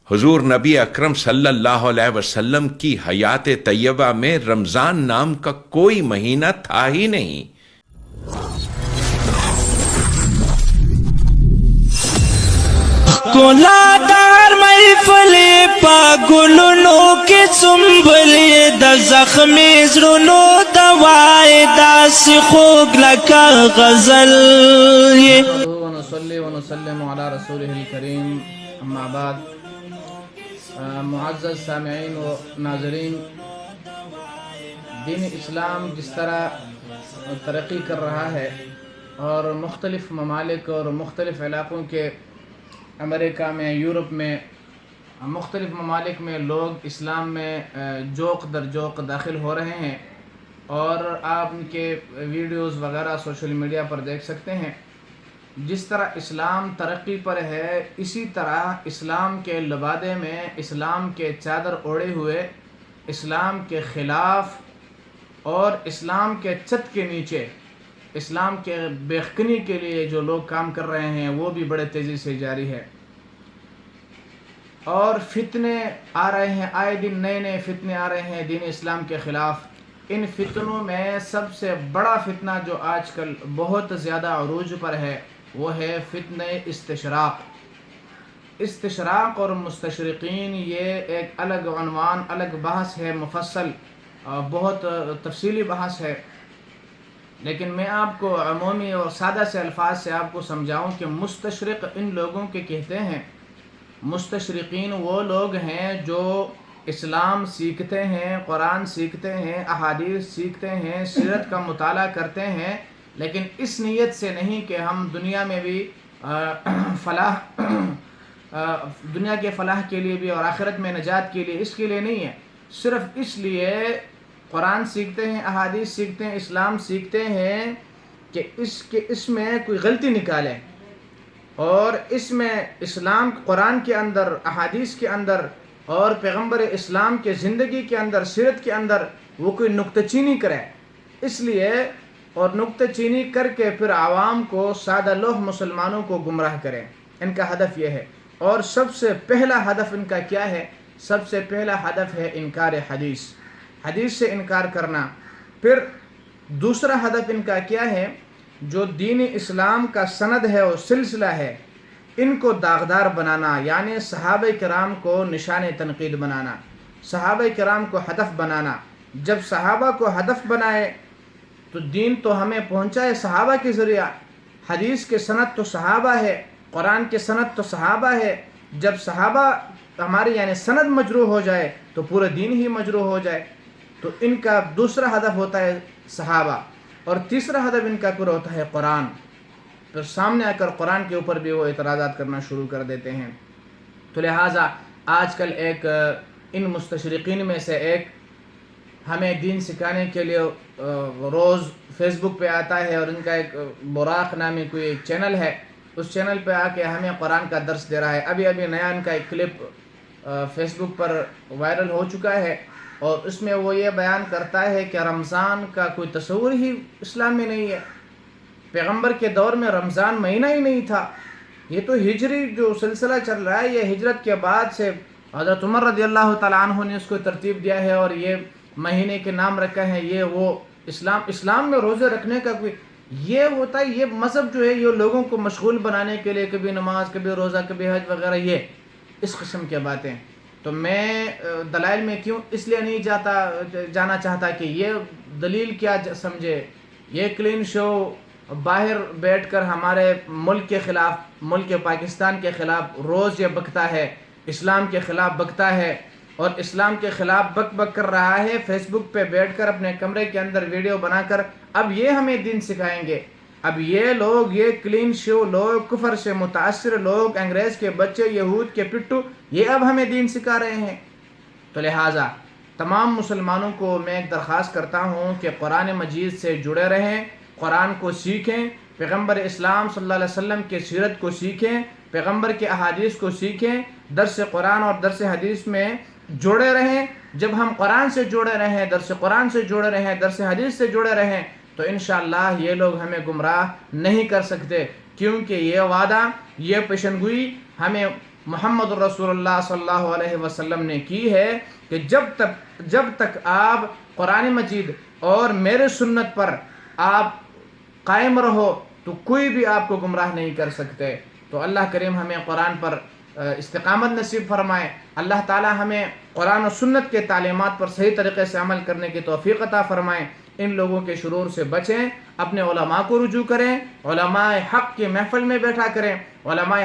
حضور نبی اکرم صلی اللہ علیہ وسلم کی حیات طیبہ میں رمضان نام کا کوئی مہینہ تھا ہی نہیں۔ دار محفلی پا گلونو کی سنبلی دا زخمی زرونو دوائی دا سی خوگ لکا غزل ونصلي ونسلم على رسوله الكريم اما بعد معزز سامعین و ناظرین، دین اسلام جس طرح ترقی کر رہا ہے اور مختلف ممالک اور مختلف علاقوں کے امریکہ میں، یورپ میں، مختلف ممالک میں لوگ اسلام میں جوق در جوق داخل ہو رہے ہیں، اور آپ ان کے ویڈیوز وغیرہ سوشل میڈیا پر دیکھ سکتے ہیں۔ جس طرح اسلام ترقی پر ہے، اسی طرح اسلام کے لبادے میں اسلام کے چادر اوڑھے ہوئے اسلام کے خلاف اور اسلام کے چھت کے نیچے اسلام کے بیخکنی کے لیے جو لوگ کام کر رہے ہیں وہ بھی بڑے تیزی سے جاری ہے، اور فتنے آ رہے ہیں، آئے دن نئے نئے فتنے آ رہے ہیں دین اسلام کے خلاف۔ ان فتنوں میں سب سے بڑا فتنہ جو آج کل بہت زیادہ عروج پر ہے وہ ہے فتنہ استشراق اور مستشرقین۔ یہ ایک الگ عنوان، الگ بحث ہے، مفصل بہت تفصیلی بحث ہے، لیکن میں آپ کو عمومی اور سادہ سے الفاظ سے آپ کو سمجھاؤں کہ مستشرق ان لوگوں کے کہتے ہیں۔ مستشرقین وہ لوگ ہیں جو اسلام سیکھتے ہیں، قرآن سیکھتے ہیں، احادیث سیکھتے ہیں، سیرت کا مطالعہ کرتے ہیں، لیکن اس نیت سے نہیں کہ ہم دنیا میں بھی دنیا کے فلاح کے لیے بھی اور آخرت میں نجات کے لیے، اس کے لیے نہیں ہے، صرف اس لیے قرآن سیکھتے ہیں، احادیث سیکھتے ہیں، اسلام سیکھتے ہیں کہ اس میں کوئی غلطی نکالیں، اور اس میں اسلام قرآن کے اندر، احادیث کے اندر اور پیغمبر اسلام کے زندگی کے اندر، سیرت کے اندر وہ کوئی نکتہ چینی کرے، اس لیے، اور نکتہ چینی کر کے پھر عوام کو، سادہ لوہ مسلمانوں کو گمراہ کریں۔ ان کا ہدف یہ ہے، اور سب سے پہلا ہدف ان کا کیا ہے؟ سب سے پہلا ہدف ہے انکار حدیث سے انکار کرنا۔ پھر دوسرا ہدف ان کا کیا ہے؟ جو دین اسلام کا سند ہے اور سلسلہ ہے، ان کو داغدار بنانا، یعنی صحابہ کرام کو نشان تنقید بنانا، صحابہ کرام کو ہدف بنانا۔ جب صحابہ کو ہدف بنائے تو دین تو ہمیں پہنچائے صحابہ کے ذریعہ، حدیث کے سند تو صحابہ ہے، قرآن کے سند تو صحابہ ہے۔ جب صحابہ ہمارے یعنی سند مجروح ہو جائے تو پورا دین ہی مجروح ہو جائے۔ تو ان کا دوسرا ہدف ہوتا ہے صحابہ، اور تیسرا ہدف ان کا پورا ہوتا ہے قرآن۔ پھر سامنے آ کر قرآن کے اوپر بھی وہ اعتراضات کرنا شروع کر دیتے ہیں۔ تو لہٰذا آج کل ایک ان مستشرقین میں سے ایک ہمیں دین سکھانے کے لیے روز فیس بک پہ آتا ہے، اور ان کا ایک براق نامی کوئی ایک چینل ہے، اس چینل پہ آ کے ہمیں قرآن کا درس دے رہا ہے۔ ابھی نیا ان کا ایک کلپ فیس بک پر وائرل ہو چکا ہے، اور اس میں وہ یہ بیان کرتا ہے کہ رمضان کا کوئی تصور ہی اسلام میں نہیں ہے، پیغمبر کے دور میں رمضان مہینہ ہی نہیں تھا، یہ تو ہجری جو سلسلہ چل رہا ہے یہ ہجرت کے بعد سے حضرت عمر رضی اللہ تعالیٰ عنہ نے اس کو ترتیب دیا ہے، اور یہ مہینے کے نام رکھا ہے، یہ وہ اسلام میں روزے رکھنے کا کوئی یہ ہوتا ہے، یہ مذہب جو ہے یہ لوگوں کو مشغول بنانے کے لیے، کبھی نماز، کبھی روزہ، کبھی حج وغیرہ، یہ اس قسم کی باتیں۔ تو میں دلائل میں کیوں اس لیے نہیں جانا چاہتا کہ یہ دلیل کیا سمجھے، یہ کلین شو باہر بیٹھ کر ہمارے ملک کے خلاف، ملک پاکستان کے خلاف روز یہ بکتا ہے، اسلام کے خلاف بکتا ہے، اور اسلام کے خلاف بک کر رہا ہے، فیس بک پہ بیٹھ کر اپنے کمرے کے اندر ویڈیو بنا کر اب یہ ہمیں دین سکھائیں گے۔ اب یہ لوگ، یہ کلین شو لوگ، کفر سے متاثر لوگ، انگریز کے بچے، یہود کے پٹھو، یہ اب ہمیں دین سکھا رہے ہیں۔ تو لہٰذا تمام مسلمانوں کو میں ایک درخواست کرتا ہوں کہ قرآن مجید سے جڑے رہیں، قرآن کو سیکھیں، پیغمبر اسلام صلی اللہ علیہ وسلم کے سیرت کو سیکھیں، پیغمبر کے احادیث کو سیکھیں، درس قرآن اور درس حدیث میں جڑے رہیں۔ جب ہم قرآن سے جڑے رہیں، درس قرآن سے جڑے رہیں، درس حدیث سے جڑے رہیں، تو انشاءاللہ یہ لوگ ہمیں گمراہ نہیں کر سکتے، کیونکہ یہ وعدہ، یہ پیشنگوئی ہمیں محمد الرسول اللہ صلی اللہ علیہ وسلم نے کی ہے کہ جب تک آپ قرآن مجید اور میرے سنت پر آپ قائم رہو تو کوئی بھی آپ کو گمراہ نہیں کر سکتے. تو اللہ کریم ہمیں قرآن پر استقامت نصیب فرمائے. اللہ تعالی ہمیں قرآن و سنت کے تعلیمات پر صحیح طریقے سے عمل کرنے کی توفیق عطا فرمائے. ان لوگوں کے شرور سے بچیں، اپنے علماء کو رجوع کریں، علماء حق کی محفل میں بیٹھا کریں. علماء